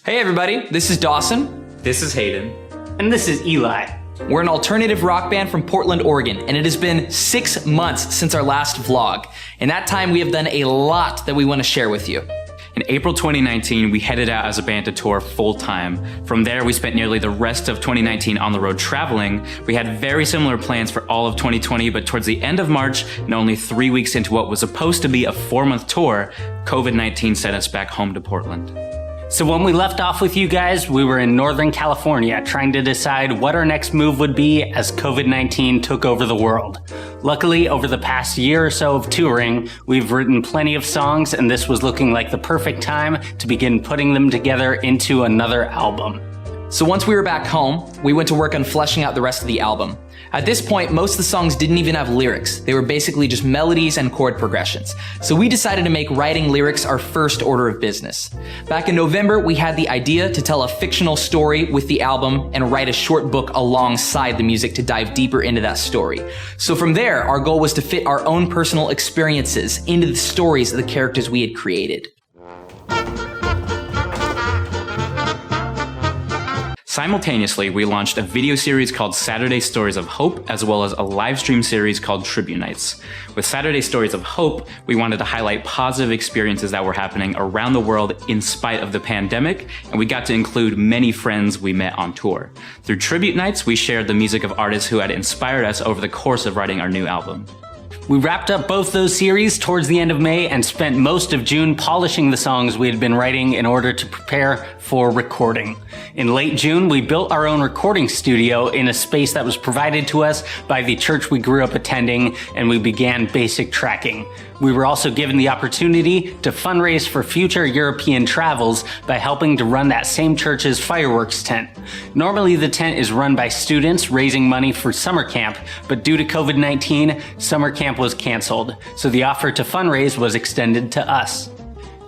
Hey everybody, this is Dawson. This is Hayden. And this is Eli. We're an alternative rock band from Portland, Oregon, and it has been 6 months since our last vlog. In that time, we have done a lot that we want to share with you. In April 2019, we headed out as a band to tour full-time. From there, we spent nearly the rest of 2019 on the road traveling. We had very similar plans for all of 2020, but towards the end of March, and only 3 weeks into what was supposed to be a 4-month tour, COVID-19 sent us back home to Portland. So when we left off with you guys, we were in Northern California trying to decide what our next move would be as COVID-19 took over the world. Luckily, over the past year or so of touring, we've written plenty of songs, and this was looking like the perfect time to begin putting them together into another album. So once we were back home, we went to work on fleshing out the rest of the album. At this point, most of the songs didn't even have lyrics. They were basically just melodies and chord progressions. So we decided to make writing lyrics our first order of business. Back in November, we had the idea to tell a fictional story with the album and write a short book alongside the music to dive deeper into that story. So from there, our goal was to fit our own personal experiences into the stories of the characters we had created. Simultaneously, we launched a video series called Saturday Stories of Hope, as well as a live stream series called Tribute Nights. With Saturday Stories of Hope, we wanted to highlight positive experiences that were happening around the world in spite of the pandemic, and we got to include many friends we met on tour. Through Tribute Nights, we shared the music of artists who had inspired us over the course of writing our new album. We wrapped up both those series towards the end of May and spent most of June polishing the songs we had been writing in order to prepare for recording. In late June, we built our own recording studio in a space that was provided to us by the church we grew up attending, and we began basic tracking. We were also given the opportunity to fundraise for future European travels by helping to run that same church's fireworks tent. Normally the tent is run by students raising money for summer camp, but due to COVID-19, summer camp was canceled, so the offer to fundraise was extended to us.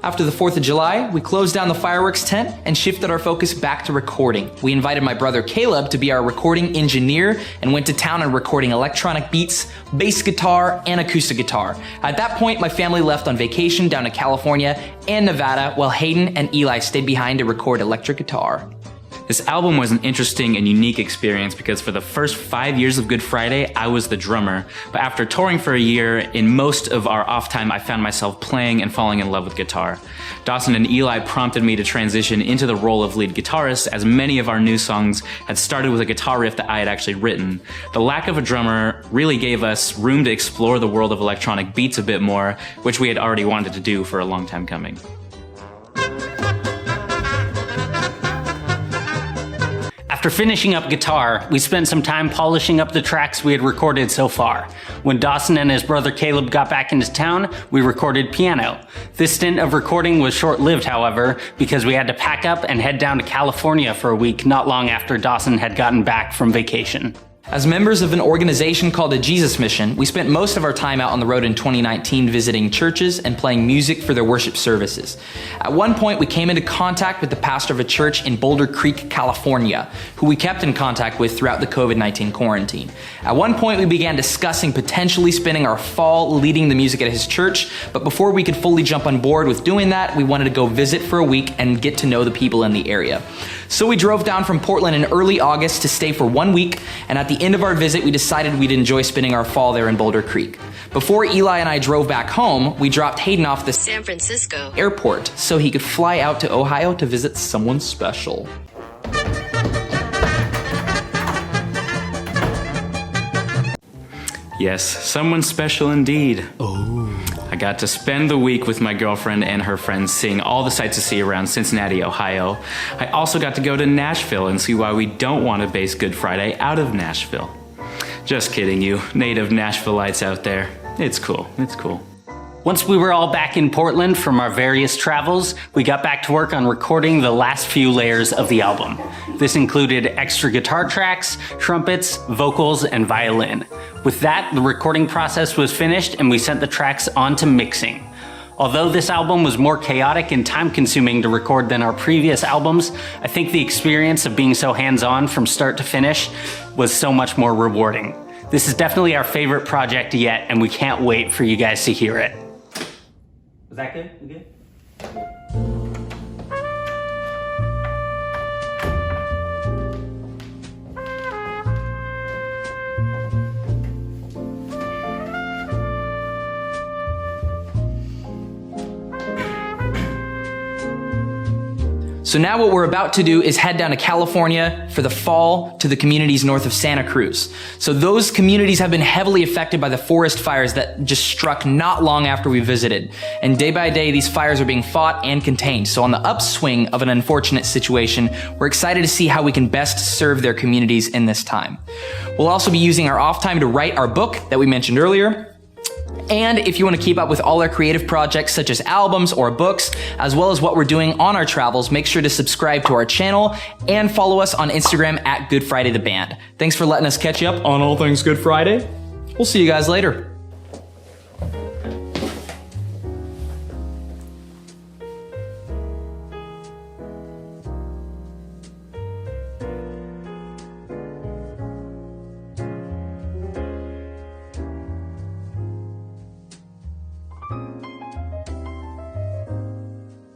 After the 4th of July, we closed down the fireworks tent and shifted our focus back to recording. We invited my brother Caleb to be our recording engineer and went to town on recording electronic beats, bass guitar, and acoustic guitar. At that point, my family left on vacation down to California and Nevada, while Hayden and Eli stayed behind to record electric guitar. This album was an interesting and unique experience because for the first 5 years of Good Friday, I was the drummer. But after touring for a year, in most of our off time, I found myself playing and falling in love with guitar. Dawson and Eli prompted me to transition into the role of lead guitarist, as many of our new songs had started with a guitar riff that I had actually written. The lack of a drummer really gave us room to explore the world of electronic beats a bit more, which we had already wanted to do for a long time coming. After finishing up guitar, we spent some time polishing up the tracks we had recorded so far. When Dawson and his brother Caleb got back into town, we recorded piano. This stint of recording was short-lived, however, because we had to pack up and head down to California for a week not long after Dawson had gotten back from vacation. As members of an organization called the Jesus Mission, we spent most of our time out on the road in 2019 visiting churches and playing music for their worship services. At one point, we came into contact with the pastor of a church in Boulder Creek, California, who we kept in contact with throughout the COVID-19 quarantine. At one point, we began discussing potentially spending our fall leading the music at his church, but before we could fully jump on board with doing that, we wanted to go visit for a week and get to know the people in the area. So we drove down from Portland in early August to stay for 1 week, and at the end of our visit, we decided we'd enjoy spending our fall there in Boulder Creek. Before Eli and I drove back home, we dropped Hayden off the San Francisco airport so he could fly out to Ohio to visit someone special. Yes, someone special indeed. Oh. I got to spend the week with my girlfriend and her friends seeing all the sights to see around Cincinnati, Ohio. I also got to go to Nashville and see why we don't want to base Good Friday out of Nashville. Just kidding you, native Nashvilleites out there. It's cool, it's cool. Once we were all back in Portland from our various travels, we got back to work on recording the last few layers of the album. This included extra guitar tracks, trumpets, vocals, and violin. With that, the recording process was finished and we sent the tracks on to mixing. Although this album was more chaotic and time-consuming to record than our previous albums, I think the experience of being so hands-on from start to finish was so much more rewarding. This is definitely our favorite project yet, and we can't wait for you guys to hear it. Was that good? You good? So now what we're about to do is head down to California for the fall to the communities north of Santa Cruz. So those communities have been heavily affected by the forest fires that just struck not long after we visited. And day by day, these fires are being fought and contained. So on the upswing of an unfortunate situation, we're excited to see how we can best serve their communities in this time. We'll also be using our off time to write our book that we mentioned earlier. And if you want to keep up with all our creative projects such as albums or books, as well as what we're doing on our travels, make sure to subscribe to our channel and follow us on Instagram at Good Friday the Band. Thanks for letting us catch you up on all things Good Friday. We'll see you guys later.